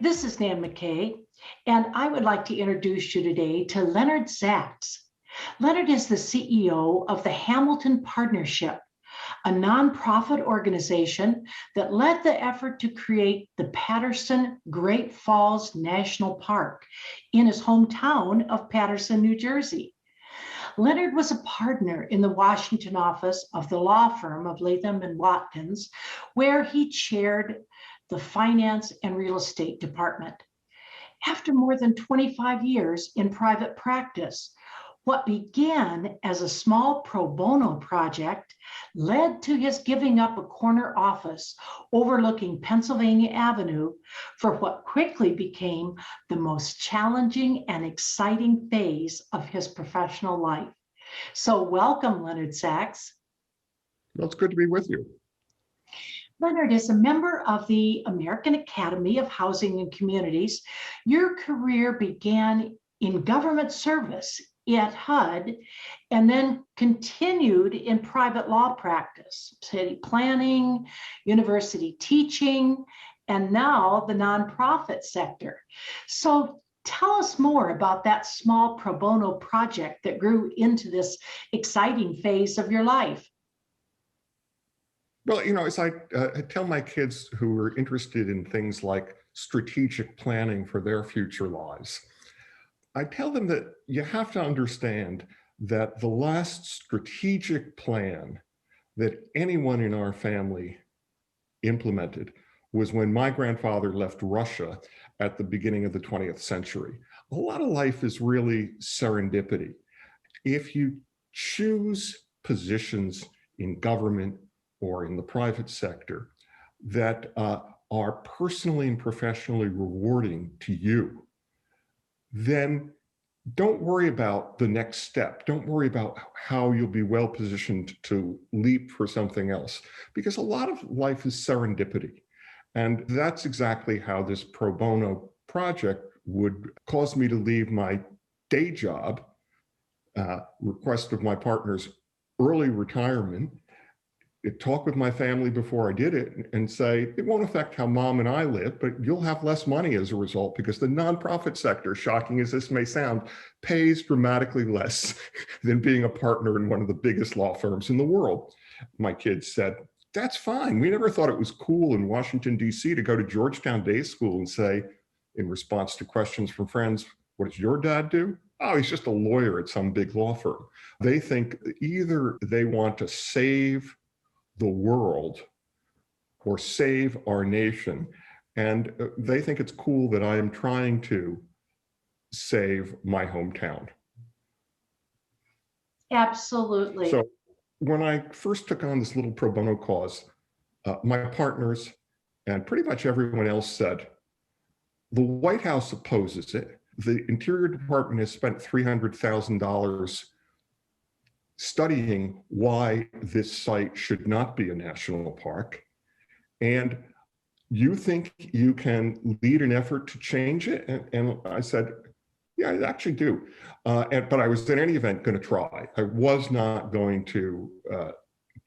This is Nan McKay, and I would like to introduce you today to Leonard Zax. Leonard is the CEO of the Hamilton Partnership, a nonprofit organization that led the effort to create the Paterson Great Falls National Park in his hometown of Paterson, New Jersey. Leonard was a partner in the Washington office of the law firm of Latham and Watkins, where he chaired the finance and real estate department. After more than 25 years in private practice, what began as a small pro bono project led to his giving up a corner office overlooking Pennsylvania Avenue for what quickly became the most challenging and exciting phase of his professional life. So welcome, Leonard Zax. Well, it's good to be with you. Leonard is a member of the American Academy of Housing and Communities. Your career began in government service at HUD and then continued in private law practice, city planning, university teaching, and now the nonprofit sector. So tell us more about that small pro bono project that grew into this exciting phase of your life. Well, as I tell my kids who are interested in things like strategic planning for their future lives, I tell them that you have to understand that the last strategic plan that anyone in our family implemented was when my grandfather left Russia at the beginning of the 20th century. A lot of life is really serendipity. If you choose positions in government or in the private sector that are personally and professionally rewarding to you, then don't worry about the next step. Don't worry about how you'll be well positioned to leap for something else, because a lot of life is serendipity. And that's exactly how this pro bono project would cause me to leave my day job, request of my partner's early retirement, talk with my family before I did it and say, it won't affect how mom and I live, but you'll have less money as a result because the nonprofit sector, shocking as this may sound, pays dramatically less than being a partner in one of the biggest law firms in the world. My kids said, that's fine. We never thought it was cool in Washington, D.C. to go to Georgetown Day School and say, in response to questions from friends, what does your dad do? Oh, he's just a lawyer at some big law firm. They think either they want to save the world or save our nation. And they think it's cool that I am trying to save my hometown. Absolutely. So when I first took on this little pro bono cause, my partners and pretty much everyone else said, the White House opposes it. The Interior Department has spent $300,000 studying why this site should not be a national park. And you think you can lead an effort to change it? And I said, yeah, I actually do. But I was in any event going to try. I was not going to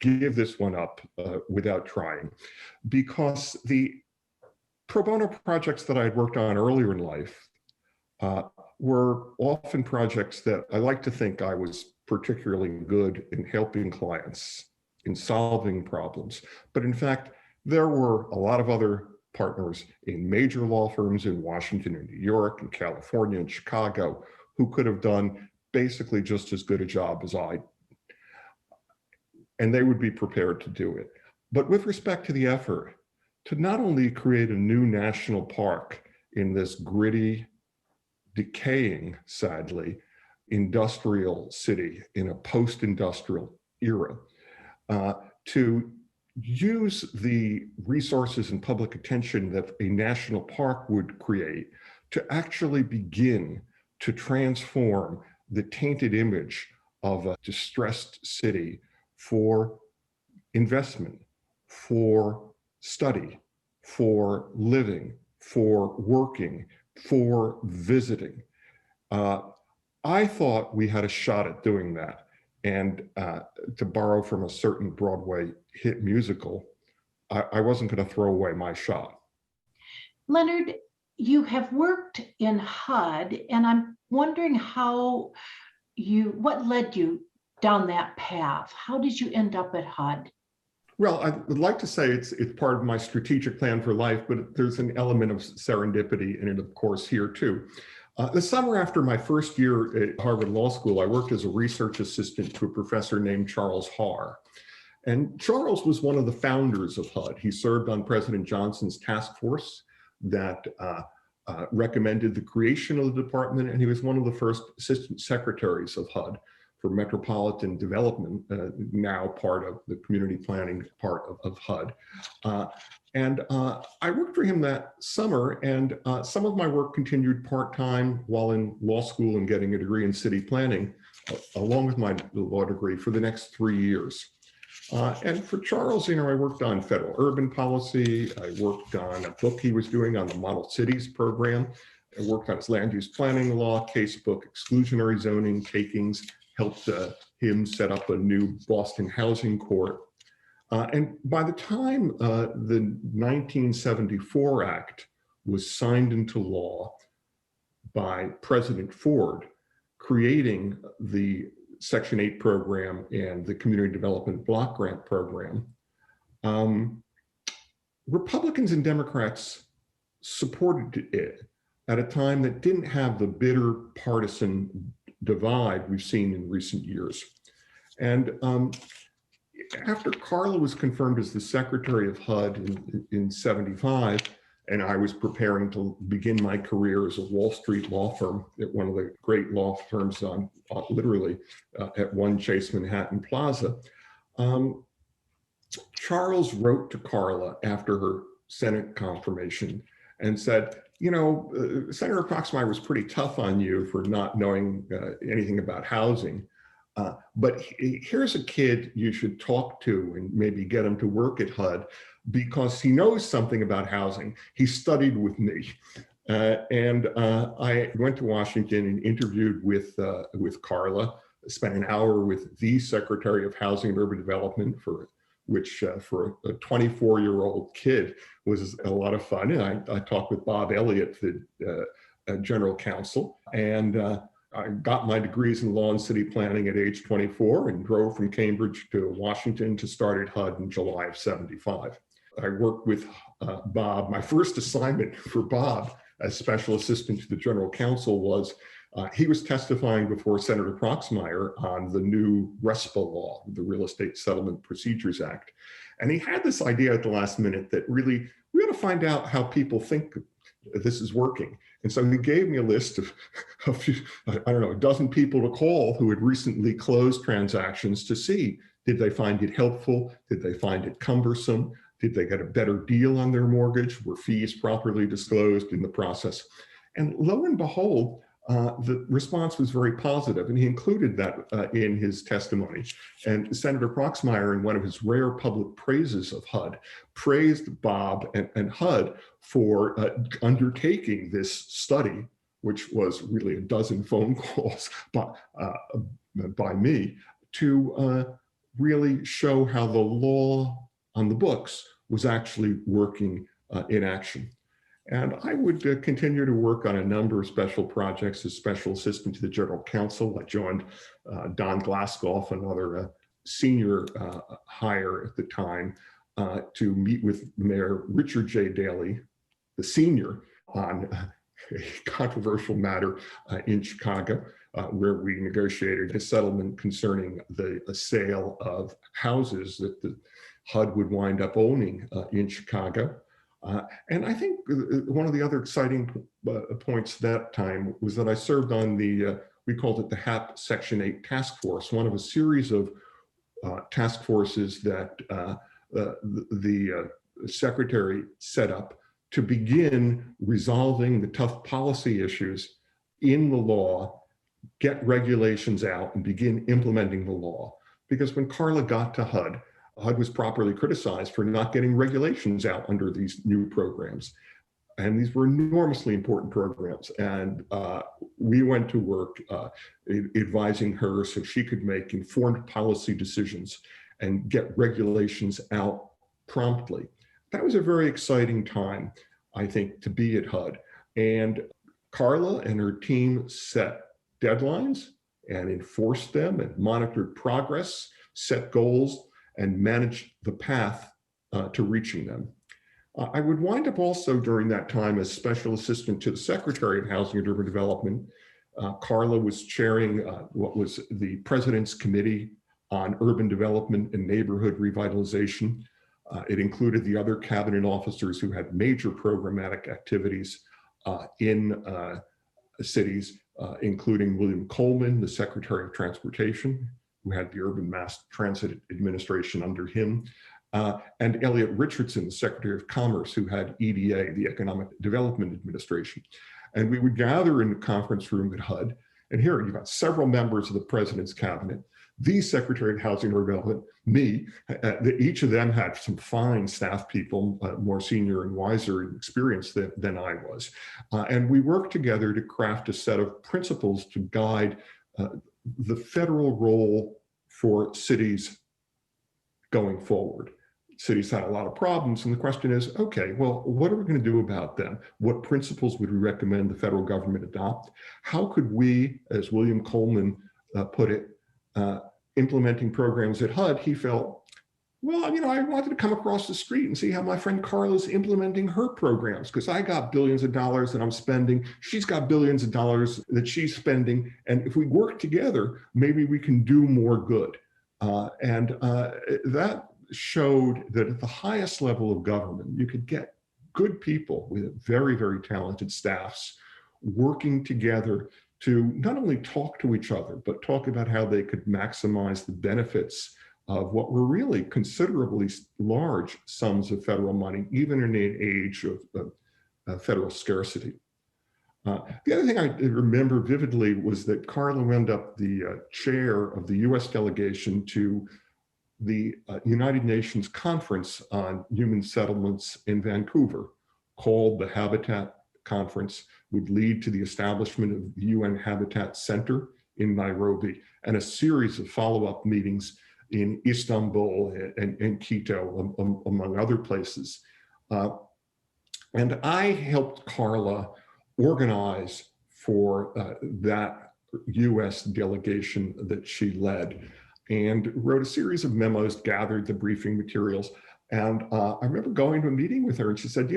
give this one up without trying, because the pro bono projects that I had worked on earlier in life were often projects that I like to think I was particularly good in helping clients, in solving problems. But in fact, there were a lot of other partners in major law firms in Washington and New York and California and Chicago who could have done basically just as good a job as I. And they would be prepared to do it. But with respect to the effort, to not only create a new national park in this gritty, decaying, sadly, industrial city in a post-industrial era, to use the resources and public attention that a national park would create to actually begin to transform the tainted image of a distressed city for investment, for study, for living, for working, for visiting. I thought we had a shot at doing that. And to borrow from a certain Broadway hit musical, I wasn't going to throw away my shot. Leonard, you have worked in HUD, and I'm wondering what led you down that path? How did you end up at HUD? Well, I would like to say it's part of my strategic plan for life, but there's an element of serendipity in it, of course, here too. The summer after my first year at Harvard Law School, I worked as a research assistant to a professor named Charles Haar. And Charles was one of the founders of HUD. He served on President Johnson's task force that recommended the creation of the department, and he was one of the first assistant secretaries of HUD for metropolitan development, now part of the community planning part of HUD. I worked for him that summer, and some of my work continued part-time while in law school and getting a degree in city planning, along with my law degree, for the next 3 years. And for Charles, I worked on federal urban policy. I worked on a book he was doing on the Model Cities program. I worked on his land use planning law, casebook, exclusionary zoning, takings, helped him set up a new Boston housing court. And by the time the 1974 Act was signed into law by President Ford, creating the Section 8 program and the Community Development Block Grant program, Republicans and Democrats supported it at a time that didn't have the bitter partisan divide we've seen in recent years. And after Carla was confirmed as the secretary of HUD in 75, and I was preparing to begin my career as a Wall Street law firm at one of the great law firms on literally at 1 Chase Manhattan Plaza, Charles wrote to Carla after her Senate confirmation and said, Senator Proxmire was pretty tough on you for not knowing anything about housing. But here's a kid you should talk to and maybe get him to work at HUD because he knows something about housing. He studied with me. I went to Washington and interviewed with Carla, spent an hour with the Secretary of Housing and Urban Development, which for a 24-year-old kid was a lot of fun. And I talked with Bob Elliott, the general counsel, and I got my degrees in law and city planning at age 24 and drove from Cambridge to Washington to start at HUD in July of 75. I worked with Bob. My first assignment for Bob as special assistant to the general counsel was he was testifying before Senator Proxmire on the new RESPA law, the Real Estate Settlement Procedures Act. And he had this idea at the last minute that really, we ought to find out how people think this is working. And so he gave me a list of a dozen people to call who had recently closed transactions to see, did they find it helpful? Did they find it cumbersome? Did they get a better deal on their mortgage? Were fees properly disclosed in the process? And lo and behold, the response was very positive, and he included that in his testimony. And Senator Proxmire, in one of his rare public praises of HUD, praised Bob and HUD for undertaking this study, which was really a dozen phone calls by me, to really show how the law on the books was actually working in action. And I would continue to work on a number of special projects as special assistant to the general counsel. I joined Don Glassgoff, another senior hire at the time, to meet with Mayor Richard J. Daley, the senior, on a controversial matter in Chicago, where we negotiated a settlement concerning the sale of houses that the HUD would wind up owning in Chicago. And I think one of the other exciting points that time was that I served on we called it the HAP Section 8 Task Force, one of a series of task forces that the secretary set up to begin resolving the tough policy issues in the law, get regulations out, and begin implementing the law. Because when Carla got to HUD, HUD was properly criticized for not getting regulations out under these new programs. And these were enormously important programs. And we went to work advising her so she could make informed policy decisions and get regulations out promptly. That was a very exciting time, I think, to be at HUD. And Carla and her team set deadlines and enforced them and monitored progress, set goals, and managed the path to reaching them. I would wind up also during that time as special assistant to the Secretary of Housing and Urban Development. Carla was chairing what was the President's Committee on Urban Development and Neighborhood Revitalization. It included the other cabinet officers who had major programmatic activities in cities, including William Coleman, the Secretary of Transportation, who had the Urban Mass Transit Administration under him, and Elliot Richardson, the Secretary of Commerce, who had EDA, the Economic Development Administration. And we would gather in the conference room at HUD, and here you've got several members of the President's Cabinet, the Secretary of Housing and Development, me. Each of them had some fine staff people, more senior and wiser and experienced than I was. And we worked together to craft a set of principles to guide the federal role for cities going forward. Cities had a lot of problems, and the question is, okay, well, what are we going to do about them? What principles would we recommend the federal government adopt? How could we, as William Coleman put it, implementing programs at HUD, he felt, well, I wanted to come across the street and see how my friend Carla's implementing her programs, because I got billions of dollars that I'm spending. She's got billions of dollars that she's spending. And if we work together, maybe we can do more good. That showed that at the highest level of government, you could get good people with very, very talented staffs working together to not only talk to each other, but talk about how they could maximize the benefits of what were really considerably large sums of federal money, even in an age of federal scarcity. The other thing I remember vividly was that Carla wound up the chair of the US delegation to the United Nations Conference on Human Settlements in Vancouver, called the Habitat Conference, would lead to the establishment of the UN Habitat Center in Nairobi and a series of follow-up meetings in Istanbul and Quito, among other places. And I helped Carla organize for that US delegation that she led, and wrote a series of memos, gathered the briefing materials. And I remember going to a meeting with her, and she said,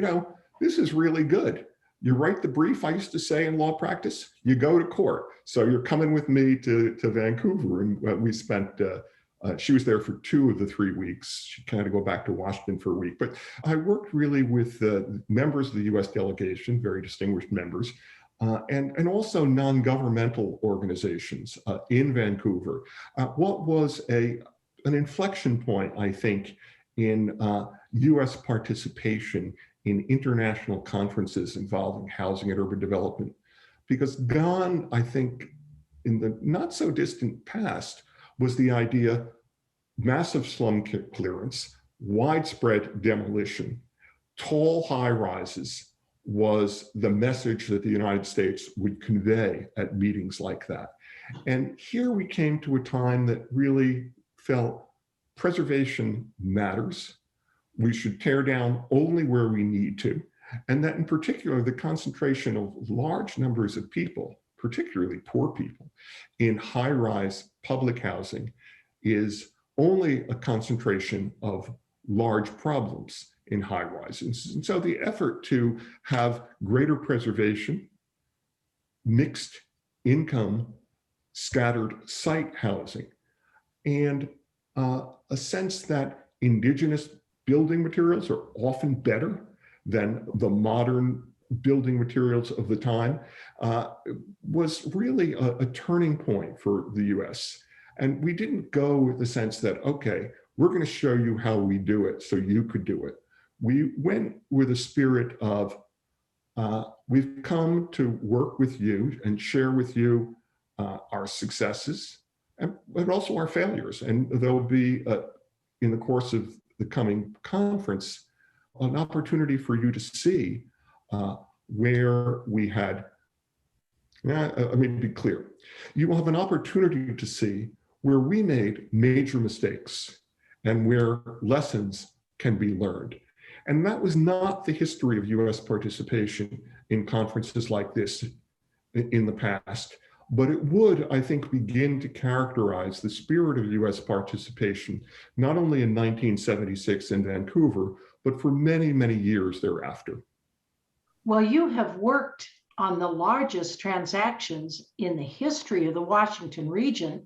this is really good. You write the brief, I used to say in law practice, you go to court. So you're coming with me to Vancouver. And we spent, she was there for 2 of the 3 weeks. She kind of go back to Washington for a week. But I worked really with members of the US delegation, very distinguished members, and also non-governmental organizations in Vancouver. What was an inflection point, I think, in US participation in international conferences involving housing and urban development. Because gone, I think, in the not so distant past, was the idea massive slum clearance, widespread demolition, tall high rises was the message that the United States would convey at meetings like that. And here we came to a time that really felt preservation matters. We should tear down only where we need to. And that in particular, the concentration of large numbers of people, particularly poor people, in high-rise public housing is only a concentration of large problems in high-rise. And so the effort to have greater preservation, mixed income, scattered site housing, and a sense that indigenous building materials are often better than the modern building materials of the time was really a turning point for the US. And we didn't go with the sense that, okay, we're going to show you how we do it so you could do it. We went with a spirit of, we've come to work with you and share with you our successes, but also our failures. And there'll be, in the course of the coming conference, an opportunity for you to see where we had, let me be clear. You will have an opportunity to see where we made major mistakes and where lessons can be learned. And that was not the history of US participation in conferences like this in the past. But it would, I think, begin to characterize the spirit of US participation, not only in 1976 in Vancouver, but for many, many years thereafter. Well, you have worked on the largest transactions in the history of the Washington region,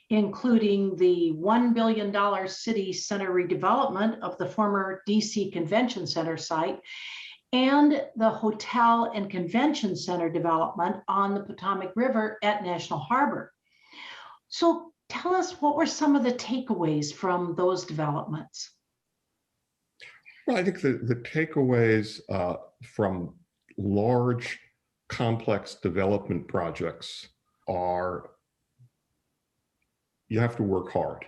including the $1 billion city center redevelopment of the former DC Convention Center site and the hotel and convention center development on the Potomac River at National Harbor. So tell us, what were some of the takeaways from those developments? Well, I think the takeaways from large, complex development projects are you have to work hard,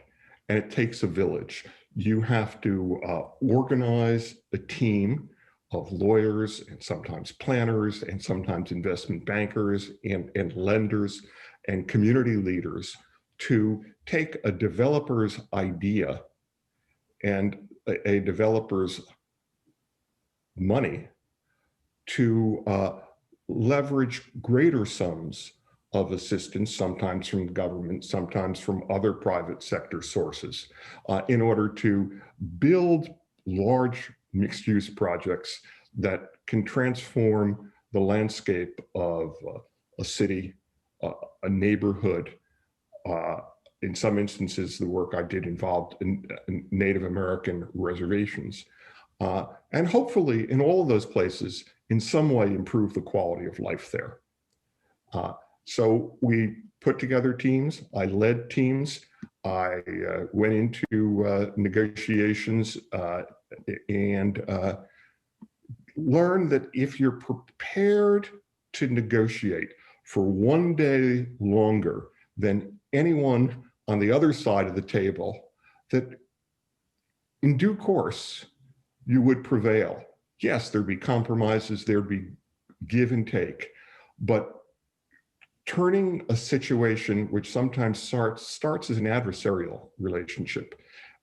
and it takes a village. You have to organize a team of lawyers and sometimes planners and sometimes investment bankers and lenders and community leaders to take a developer's idea and a developer's money to leverage greater sums of assistance, sometimes from government, sometimes from other private sector sources, in order to build large mixed-use projects that can transform the landscape of a city, a neighborhood. In some instances, the work I did involved in Native American reservations. And hopefully, in all of those places, in some way improve the quality of life there. So we put together teams. I led teams. I went into negotiations and learned that if you're prepared to negotiate for one day longer than anyone on the other side of the table, that in due course, you would prevail. Yes, there'd be compromises, there'd be give and take, but turning a situation which sometimes starts as an adversarial relationship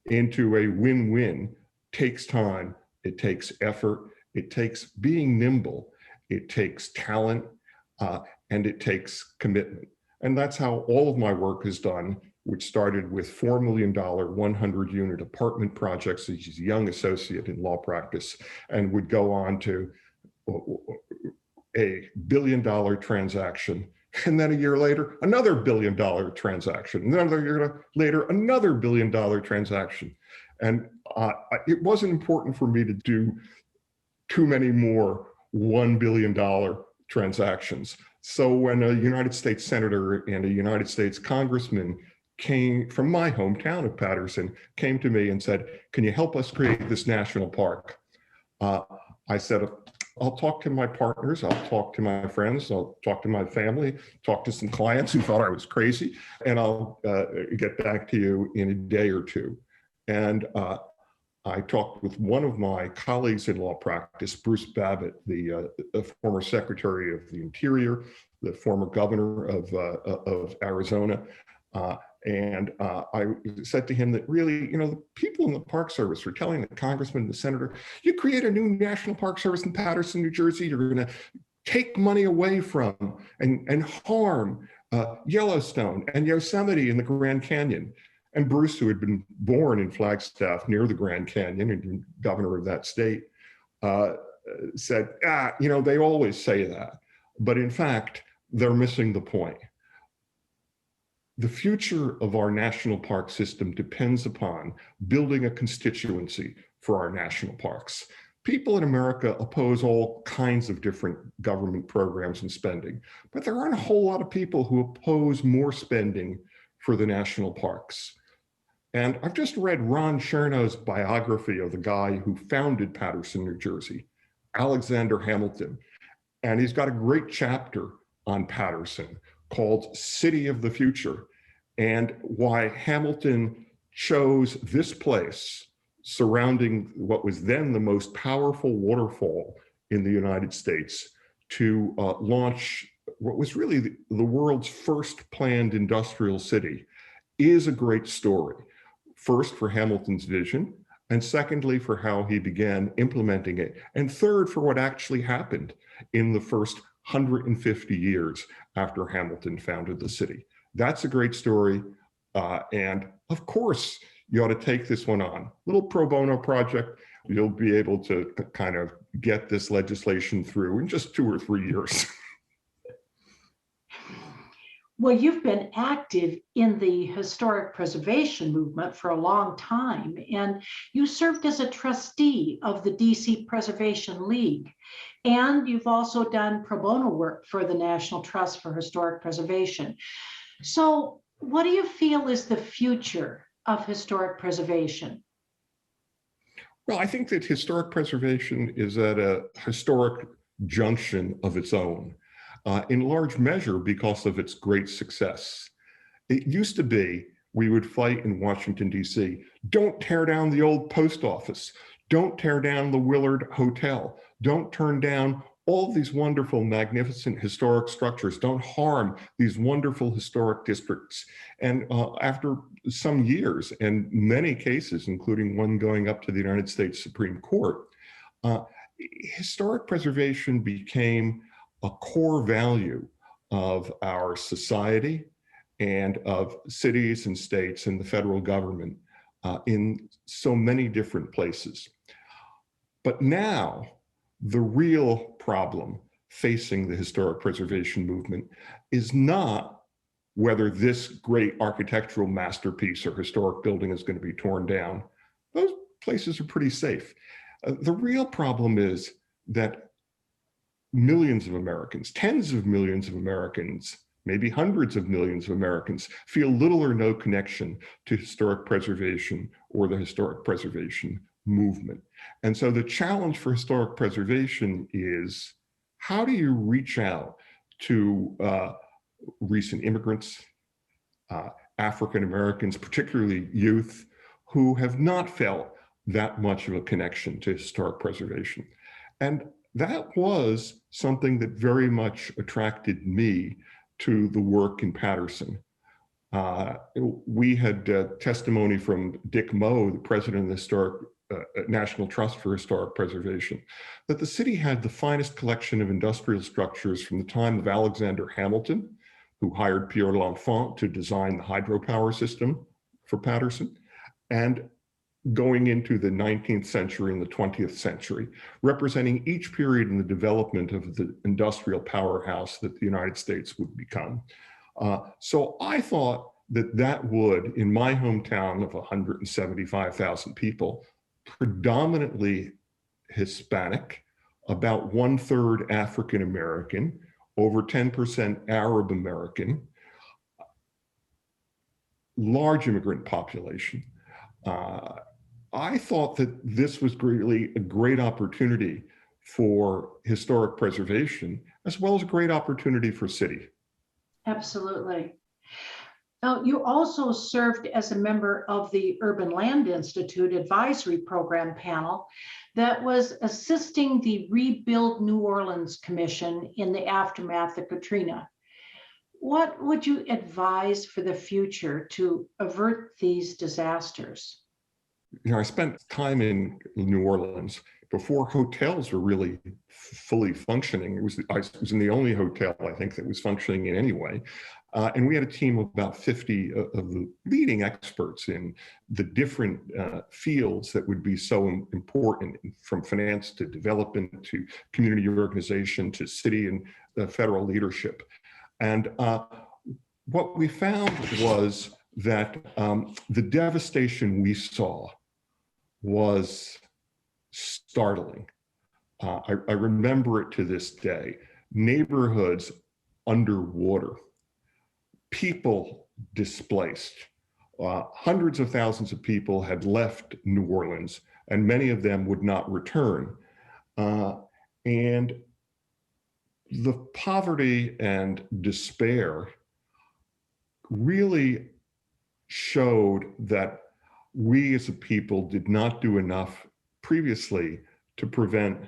into a win-win takes time, it takes effort, it takes being nimble, it takes talent, and it takes commitment. And that's how all of my work is done, which started with $4 million, 100-unit apartment projects as a young associate in law practice, and would go on to a $1 billion transaction. And then a year later, another $1 billion transaction. And then another year later, another $1 billion transaction. And it wasn't important for me to do too many more $1 billion transactions. So when a United States Senator and a United States Congressman came from my hometown of Paterson, came to me and said, "Can you help us create this national park?" I said, "I'll talk to my partners, I'll talk to my friends, I'll talk to my family, talk to some clients who thought I was crazy, and I'll get back to you in a day or two." And I talked with one of my colleagues in law practice, Bruce Babbitt, the former Secretary of the Interior, the former governor of Arizona. And I said to him that really, the people in the Park Service were telling the congressman and the senator, you create a new National Park Service in Paterson, New Jersey, you're going to take money away from and harm Yellowstone and Yosemite and the Grand Canyon. And Bruce, who had been born in Flagstaff near the Grand Canyon and governor of that state, said, they always say that. But in fact, they're missing the point. The future of our national park system depends upon building a constituency for our national parks. People in America oppose all kinds of different government programs and spending, but there aren't a whole lot of people who oppose more spending for the national parks. And I've just read Ron Chernow's biography of the guy who founded Paterson, New Jersey, Alexander Hamilton. And he's got a great chapter on Paterson called City of the Future, and why Hamilton chose this place surrounding what was then the most powerful waterfall in the United States to launch what was really the world's first planned industrial city is a great story. First, for Hamilton's vision, And secondly, for how he began implementing it. And third, for what actually happened in the first 150 years after Hamilton founded the city. That's a great story. And of course, you ought to take this one on. Little pro bono project. You'll be able to kind of get this legislation through in just 2 or 3 years. Well, you've been active in the historic preservation movement for a long time, and you served as a trustee of the DC Preservation League. And you've also done pro bono work for the National Trust for Historic Preservation. So, what do you feel is the future of historic preservation? Well, I think that historic preservation is at a historic junction of its own, in large measure because of its great success. It used to be we would fight in Washington, D.C. Don't tear down the old post office. Don't tear down the Willard Hotel. Don't turn down all these wonderful, magnificent historic structures. Don't harm these wonderful historic districts. And after some years, and many cases, including one going up to the United States Supreme Court, historic preservation became a core value of our society and of cities and states and the federal government in so many different places. But now, the real problem facing the historic preservation movement is not whether this great architectural masterpiece or historic building is going to be torn down. Those places are pretty safe. The real problem is that millions of Americans, tens of millions of Americans, maybe hundreds of millions of Americans feel little or no connection to historic preservation or the historic preservation movement. And so the challenge for historic preservation is, how do you reach out to recent immigrants, African Americans, particularly youth, who have not felt that much of a connection to historic preservation? And that was something that very much attracted me to the work in Paterson. We had testimony from Dick Moe, the president of the National Trust for Historic Preservation, that the city had the finest collection of industrial structures from the time of Alexander Hamilton, who hired Pierre L'Enfant to design the hydropower system for Paterson, and going into the 19th century and the 20th century, representing each period in the development of the industrial powerhouse that the United States would become. So I thought that that would, in my hometown of 175,000 people, predominantly Hispanic, about 1/3 African American, over 10% Arab American, large immigrant population. I thought that this was really a great opportunity for historic preservation, as well as a great opportunity for city. Absolutely. Now, you also served as a member of the Urban Land Institute Advisory Program panel that was assisting the Rebuild New Orleans Commission in the aftermath of Katrina. What would you advise for the future to avert these disasters? I spent time in New Orleans before hotels were really fully functioning. I was in the only hotel, I think, that was functioning in any way. And we had a team of about 50 of the leading experts in the different fields that would be so important, from finance to development to community organization to city and federal leadership. And what we found was that the devastation we saw was startling. I remember it to this day. Neighborhoods underwater, people displaced. Hundreds of thousands of people had left New Orleans, and many of them would not return. And the poverty and despair really showed that we as a people did not do enough previously to prevent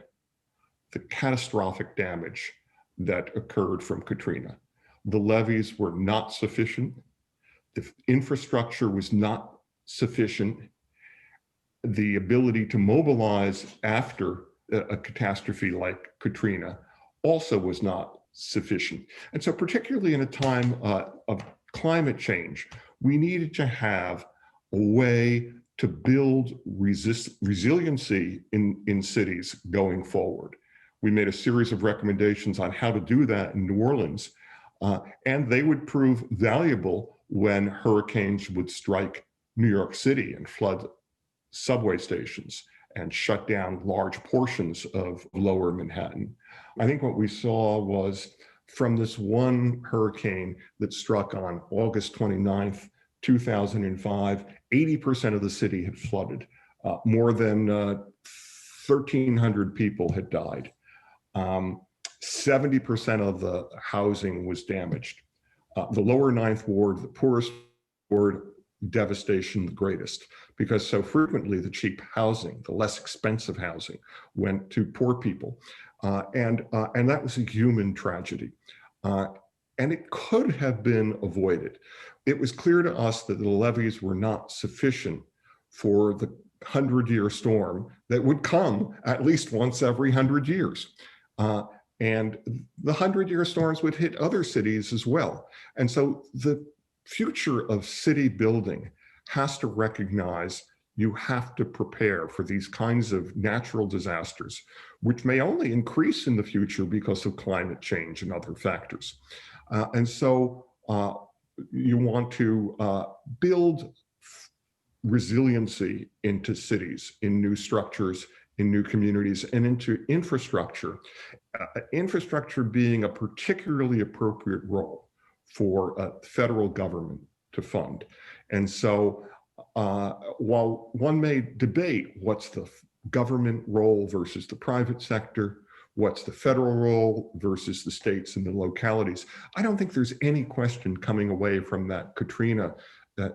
the catastrophic damage that occurred from Katrina. The levees were not sufficient. The infrastructure was not sufficient. the ability to mobilize after a catastrophe like Katrina also was not sufficient. And so particularly in a time of climate change, we needed to have a way to build resiliency in cities going forward. We made a series of recommendations on how to do that in New Orleans, and they would prove valuable when hurricanes would strike New York City and flood subway stations and shut down large portions of lower Manhattan. I think what we saw was from this one hurricane that struck on August 29th, 2005, 80% of the city had flooded. More than 1,300 people had died. 70% of the housing was damaged. The lower Ninth Ward, the poorest ward, devastation the greatest, because so frequently the cheap housing, the less expensive housing, went to poor people. And that was a human tragedy. And it could have been avoided. It was clear to us that the levees were not sufficient for the 100-year storm that would come at least once every 100 years. And the 100-year storms would hit other cities as well. And so the future of city building has to recognize you have to prepare for these kinds of natural disasters, which may only increase in the future because of climate change and other factors. And so you want to build resiliency into cities, in new structures, in new communities, and into infrastructure. Infrastructure being a particularly appropriate role for federal government to fund. And so while one may debate what's the government role versus the private sector, what's the federal role versus the states and the localities, I don't think there's any question coming away from that Katrina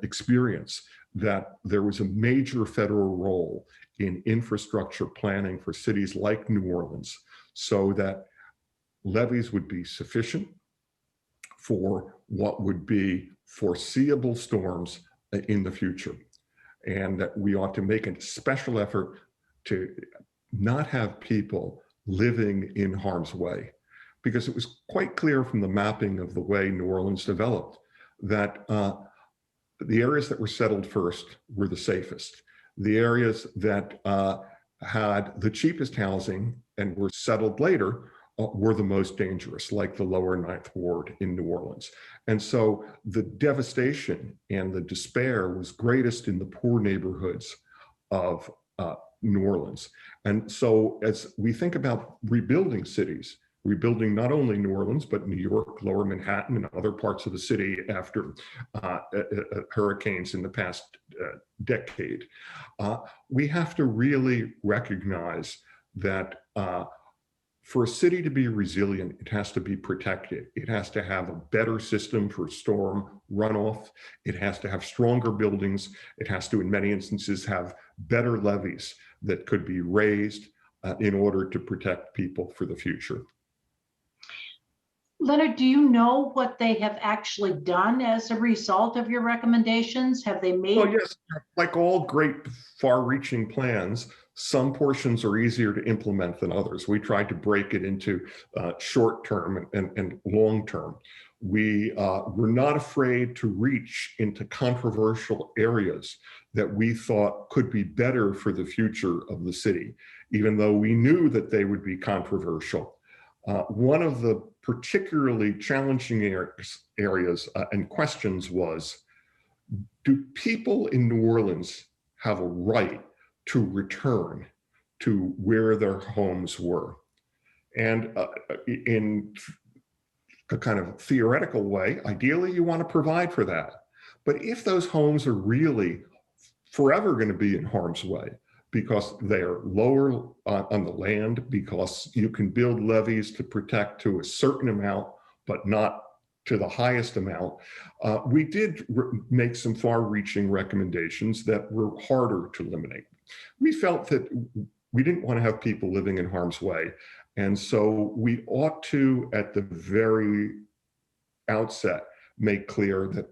experience that there was a major federal role in infrastructure planning for cities like New Orleans so that levees would be sufficient for what would be foreseeable storms in the future. And that we ought to make a special effort to not have people living in harm's way, because it was quite clear from the mapping of the way New Orleans developed that the areas that were settled first were the safest. The areas that had the cheapest housing and were settled later were the most dangerous, like the lower Ninth Ward in New Orleans. And so the devastation and the despair was greatest in the poor neighborhoods of New Orleans. And so as we think about rebuilding cities, rebuilding not only New Orleans, but New York, Lower Manhattan, and other parts of the city after hurricanes in the past decade, we have to really recognize that for a city to be resilient, it has to be protected. It has to have a better system for storm runoff. It has to have stronger buildings. It has to, in many instances, have better levees that could be raised in order to protect people for the future. Leonard, do you know what they have actually done as a result of your recommendations? Have they made? Well, yes, like all great far-reaching plans, some portions are easier to implement than others. We tried to break it into short-term and long-term. We were not afraid to reach into controversial areas that we thought could be better for the future of the city, even though we knew that they would be controversial. One of the particularly challenging areas and questions was, do people in New Orleans have a right to return to where their homes were? And in a kind of theoretical way, ideally you want to provide for that. But if those homes are really forever going to be in harm's way, because they're lower on the land, because you can build levees to protect to a certain amount, but not to the highest amount. We did make some far-reaching recommendations that were harder to eliminate. We felt that we didn't want to have people living in harm's way. And so we ought to, at the very outset, make clear that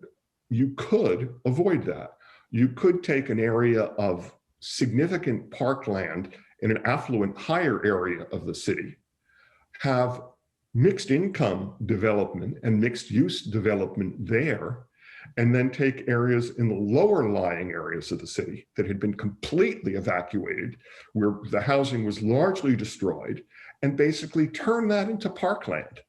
you could avoid that. You could take an area of significant parkland in an affluent higher area of the city, have mixed income development and mixed use development there, and then take areas in the lower lying areas of the city that had been completely evacuated, where the housing was largely destroyed, and basically turn that into parkland.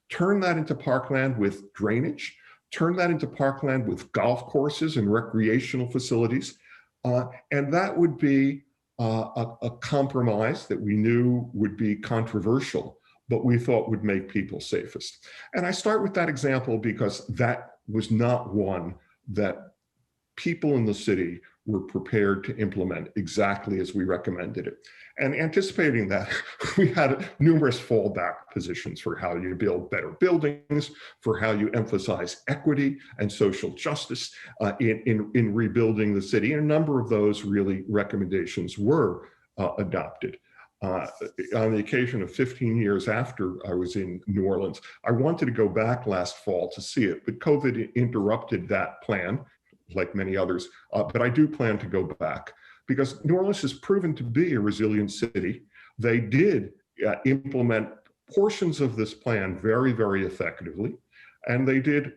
Turn that into parkland with drainage, turn that into parkland with golf courses and recreational facilities. And that would be a compromise that we knew would be controversial, but we thought would make people safest. And I start with that example because that was not one that people in the city were prepared to implement exactly as we recommended it. And anticipating that, we had numerous fallback positions for how you build better buildings, for how you emphasize equity and social justice in rebuilding the city. And a number of those really recommendations were adopted. On the occasion of 15 years after I was in New Orleans, I wanted to go back last fall to see it, but COVID interrupted that plan, like many others. But I do plan to go back because New Orleans has proven to be a resilient city. They did implement portions of this plan very, very effectively, and they did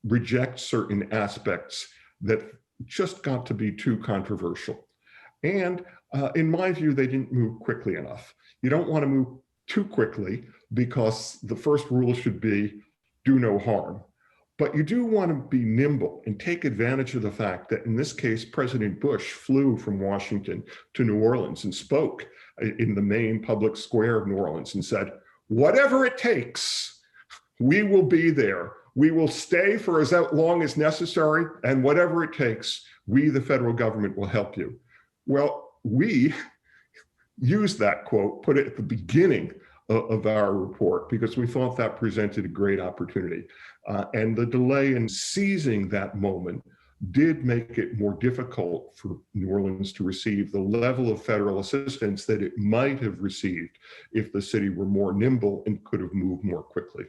reject certain aspects that just got to be too controversial. And in my view, they didn't move quickly enough. You don't want to move too quickly because the first rule should be do no harm. But you do want to be nimble and take advantage of the fact that in this case, President Bush flew from Washington to New Orleans and spoke in the main public square of New Orleans and said, whatever it takes, we will be there. We will stay for as long as necessary, and whatever it takes, we, the federal government, will help you. Well, we used that quote, put it at the beginning of our report because we thought that presented a great opportunity. And the delay in seizing that moment did make it more difficult for New Orleans to receive the level of federal assistance that it might have received if the city were more nimble and could have moved more quickly.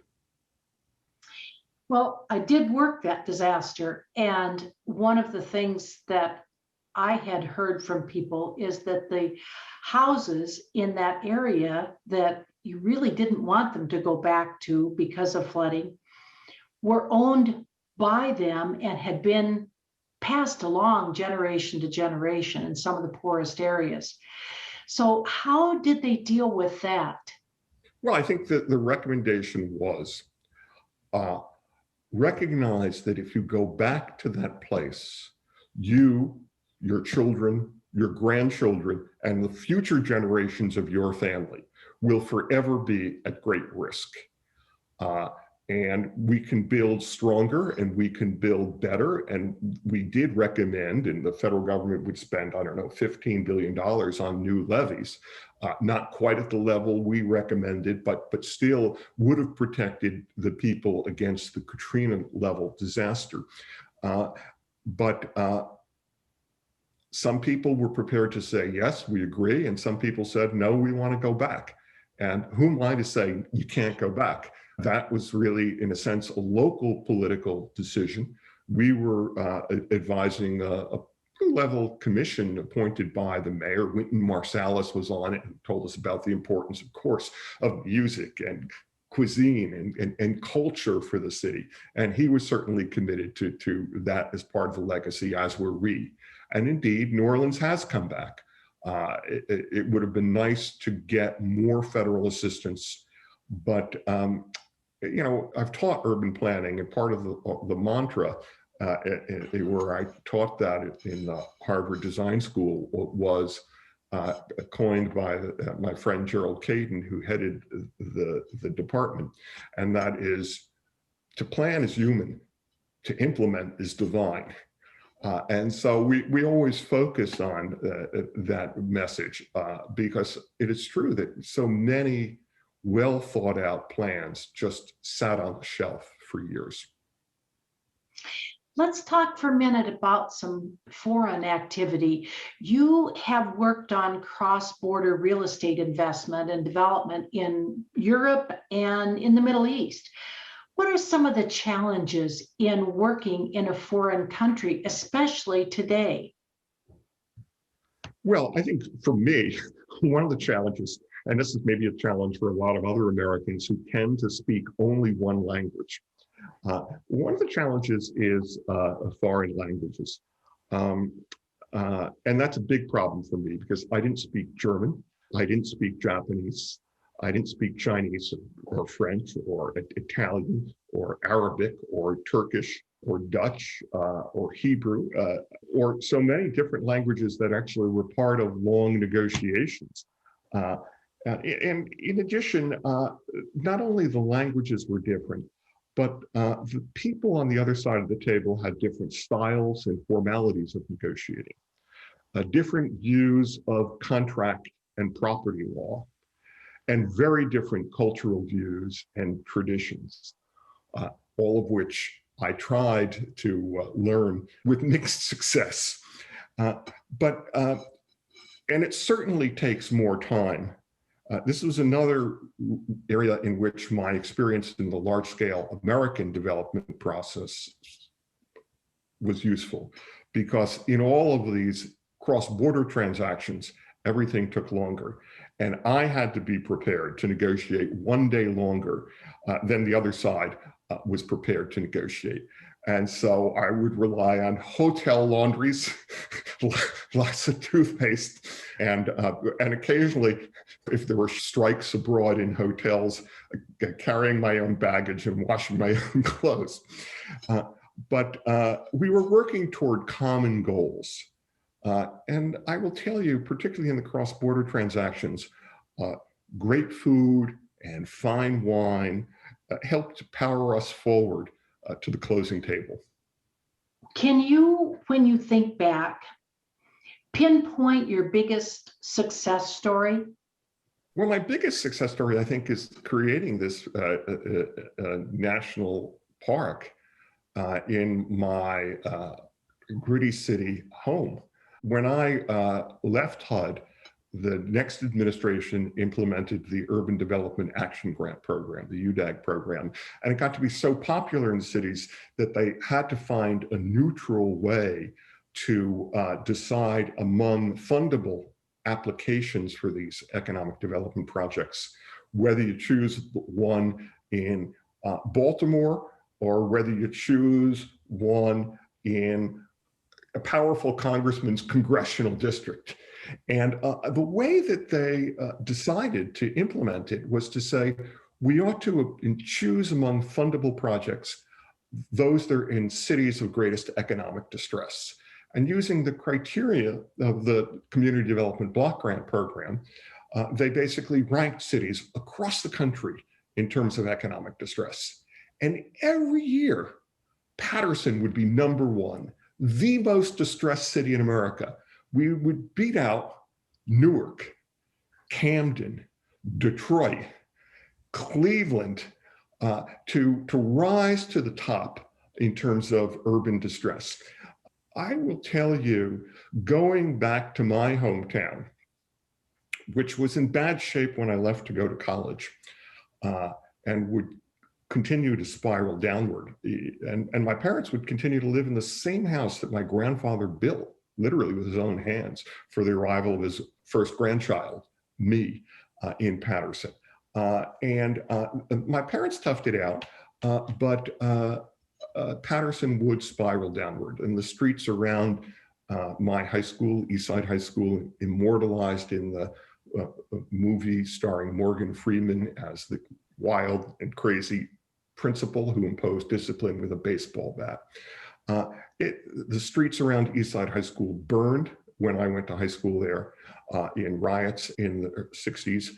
Well, I did work that disaster. And one of the things that I had heard from people is that the houses in that area that you really didn't want them to go back to because of flooding were owned by them and had been passed along generation to generation in some of the poorest areas. So how did they deal with that? Well, I think that the recommendation was recognize that if you go back to that place, you, your children, your grandchildren, and the future generations of your family will forever be at great risk. And we can build stronger and we can build better. And we did recommend, and the federal government would spend, I don't know, $15 billion on new levees, not quite at the level we recommended, but still would have protected the people against the Katrina level disaster. But some people were prepared to say, yes, we agree. And some people said, no, we want to go back. And who am I to say you can't go back? That was really, in a sense, a local political decision. We were advising a level commission appointed by the mayor. Wynton Marsalis was on it and told us about the importance, of course, of music and cuisine and culture for the city. And he was certainly committed to that as part of the legacy, as were we. And indeed, New Orleans has come back. It would have been nice to get more federal assistance, but you know, I've taught urban planning, and part of the mantra where I taught that in Harvard Design School was coined by my friend Gerald Caden, who headed the department, and that is, to plan is human, to implement is divine. And so we always focus on that message because it is true that so many well thought out plans just sat on the shelf for years. Let's talk for a minute about some foreign activity. You have worked on cross-border real estate investment and development in Europe and in the Middle East. What are some of the challenges in working in a foreign country, especially today? Well, I think for me, one of the challenges, and this is maybe a challenge for a lot of other Americans who tend to speak only one language. One of the challenges is foreign languages. Um, and that's a big problem for me because I didn't speak German, I didn't speak Japanese, I didn't speak Chinese or French or Italian or Arabic or Turkish or Dutch or Hebrew or so many different languages that actually were part of long negotiations. And in addition, not only the languages were different, but the people on the other side of the table had different styles and formalities of negotiating, different views of contract and property law, and very different cultural views and traditions, all of which I tried to learn with mixed success. But and it certainly takes more time. This was another area in which my experience in the large-scale American development process was useful, because in all of these cross-border transactions, everything took longer. And I had to be prepared to negotiate one day longer than the other side was prepared to negotiate. And so I would rely on hotel laundries, lots of toothpaste, and occasionally, if there were strikes abroad in hotels, carrying my own baggage and washing my own clothes. But we were working toward common goals. And I will tell you, particularly in the cross-border transactions, great food and fine wine helped power us forward to the closing table. Can you, when you think back, pinpoint your biggest success story? Well, my biggest success story, I think, is creating this national park in my gritty city home. When I left HUD, the next administration implemented the Urban Development Action Grant Program, the UDAG program, and it got to be so popular in cities that they had to find a neutral way to decide among fundable applications for these economic development projects, whether you choose one in Baltimore or whether you choose one in a powerful congressman's congressional district. And the way that they decided to implement it was to say, we ought to choose among fundable projects those that are in cities of greatest economic distress. And using the criteria of the Community Development Block Grant Program, they basically ranked cities across the country in terms of economic distress. And every year, Paterson would be number one, the most distressed city in America. We would beat out Newark, Camden, Detroit, Cleveland to rise to the top in terms of urban distress. I will tell you, going back to my hometown, which was in bad shape when I left to go to college, and would continue to spiral downward. And my parents would continue to live in the same house that my grandfather built, literally with his own hands, for the arrival of his first grandchild, me, in Paterson. And my parents toughed it out, but Paterson would spiral downward, and the streets around my high school, Eastside High School, immortalized in the movie starring Morgan Freeman as the wild and crazy principal who imposed discipline with a baseball bat. The streets around Eastside High School burned when I went to high school there in riots in the 60s.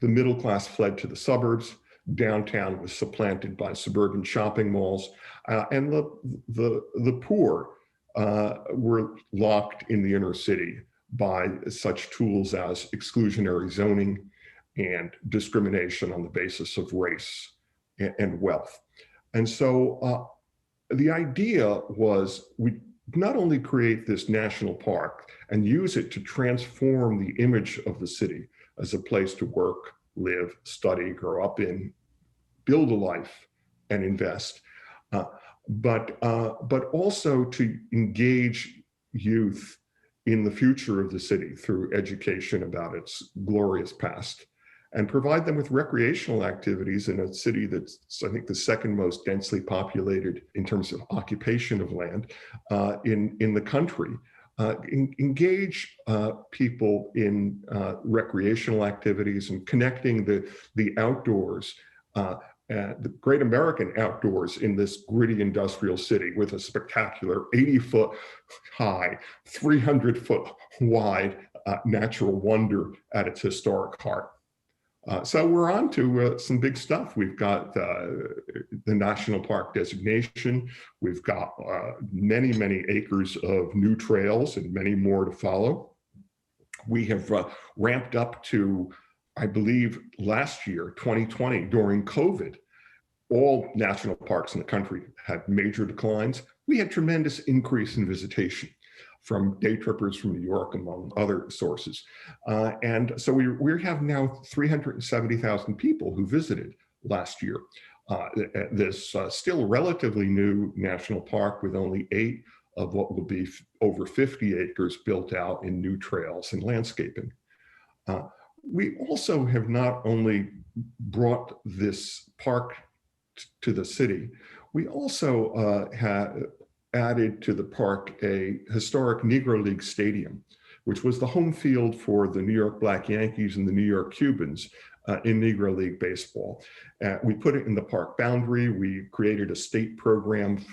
The middle class fled to the suburbs. Downtown was supplanted by suburban shopping malls, and the poor were locked in the inner city by such tools as exclusionary zoning and discrimination on the basis of race and wealth. And so the idea was we not only create this national park and use it to transform the image of the city as a place to work, live, study, grow up in, build a life, and invest, but also to engage youth in the future of the city through education about its glorious past, and provide them with recreational activities in a city that's, I think, the second most densely populated in terms of occupation of land in the country. Engage people in recreational activities and connecting the outdoors, the great American outdoors in this gritty industrial city with a spectacular 80-foot high, 300-foot wide natural wonder at its historic heart. So we're on to some big stuff. We've got the national park designation. We've got many, many acres of new trails and many more to follow. We have ramped up to, I believe, last year, 2020, during COVID, all national parks in the country had major declines. We had tremendous increase in visitation from day trippers from New York, among other sources. And so we have now 370,000 people who visited last year. This still relatively new national park with only 8 of what will be over 50 acres built out in new trails and landscaping. We also have not only brought this park to the city, we also have added to the park a historic Negro League stadium, which was the home field for the New York Black Yankees and the New York Cubans in Negro League baseball. We put it in the park boundary. We created a state program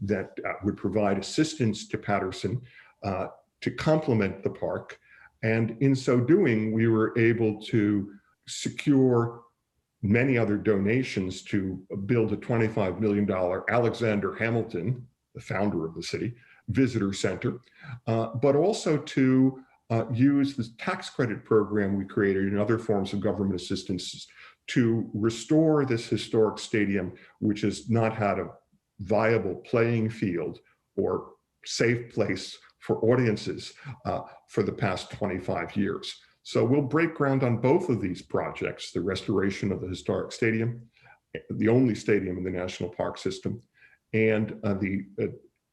that would provide assistance to Paterson to complement the park. And in so doing, we were able to secure many other donations to build a $25 million Alexander Hamilton, the founder of the city, visitor center, but also to use the tax credit program we created and other forms of government assistance to restore this historic stadium, which has not had a viable playing field or safe place for audiences for the past 25 years. So we'll break ground on both of these projects, the restoration of the historic stadium, the only stadium in the national park system, and the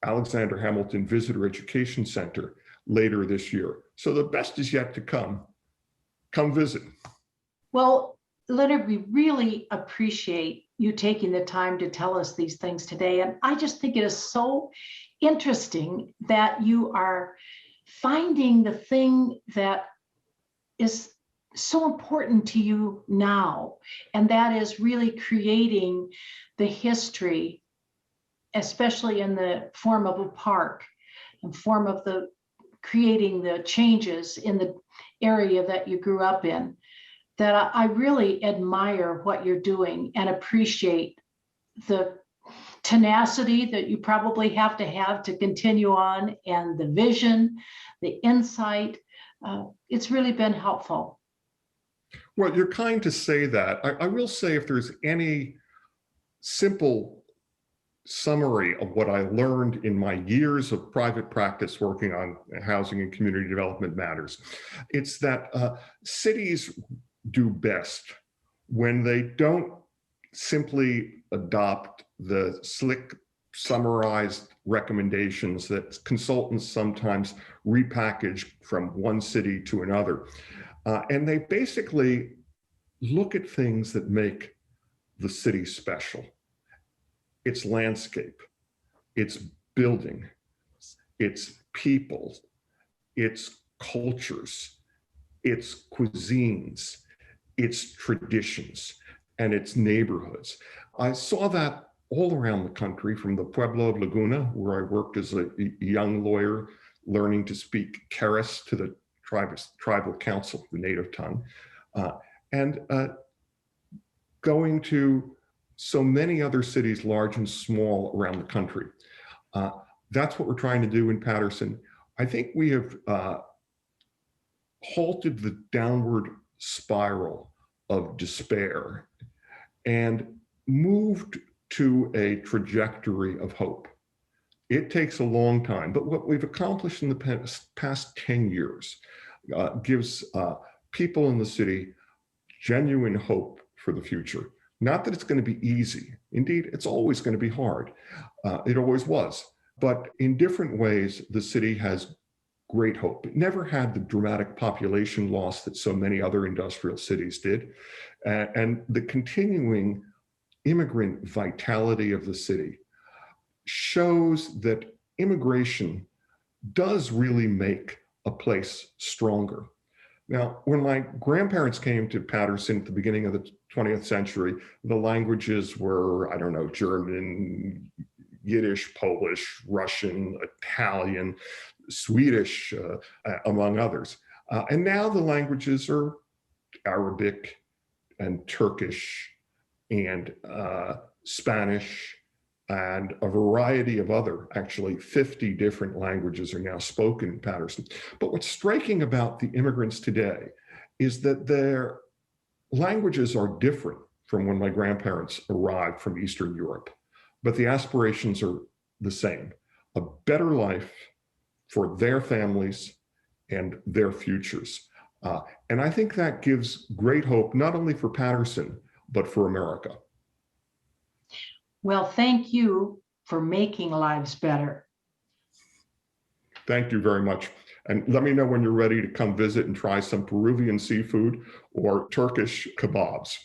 Alexander Hamilton Visitor Education Center later this year. So the best is yet to come. Come visit. Well, Leonard, we really appreciate you taking the time to tell us these things today. And I just think it is so interesting that you are finding the thing that is so important to you now, and that is really creating the history, especially in the form of a park, and form of the creating the changes in the area that you grew up in, that I really admire what you're doing and appreciate the tenacity that you probably have to continue on, and the vision, the insight. It's really been helpful. Well, you're kind to say that. I will say, if there's any simple summary of what I learned in my years of private practice working on housing and community development matters, it's that cities do best when they don't simply adopt the slick, summarized recommendations that consultants sometimes repackage from one city to another. And they basically look at things that make the city special. Its landscape, its building, its people, its cultures, its cuisines, its traditions, and its neighborhoods. I saw that all around the country, from the Pueblo of Laguna, where I worked as a young lawyer, learning to speak Keres to the tribal council, the native tongue, and going to so many other cities, large and small, around the country. That's what we're trying to do in Paterson. I think we have halted the downward spiral of despair and moved to a trajectory of hope. It takes a long time, but what we've accomplished in the past 10 years gives people in the city genuine hope for the future. Not that it's going to be easy. Indeed, it's always going to be hard. It always was. But in different ways, the city has great hope. It never had the dramatic population loss that so many other industrial cities did. And the continuing immigrant vitality of the city shows that immigration does really make a place stronger. Now, when my grandparents came to Paterson at the beginning of the 20th century, the languages were, I don't know, German, Yiddish, Polish, Russian, Italian, Swedish, among others. And now the languages are Arabic and Turkish and Spanish and a variety of other, actually 50 different languages are now spoken in Paterson. But what's striking about the immigrants today is that their languages are different from when my grandparents arrived from Eastern Europe, but the aspirations are the same: a better life for their families and their futures. And I think that gives great hope, not only for Paterson, but for America. Well, thank you for making lives better. Thank you very much. And let me know when you're ready to come visit and try some Peruvian seafood or Turkish kebabs.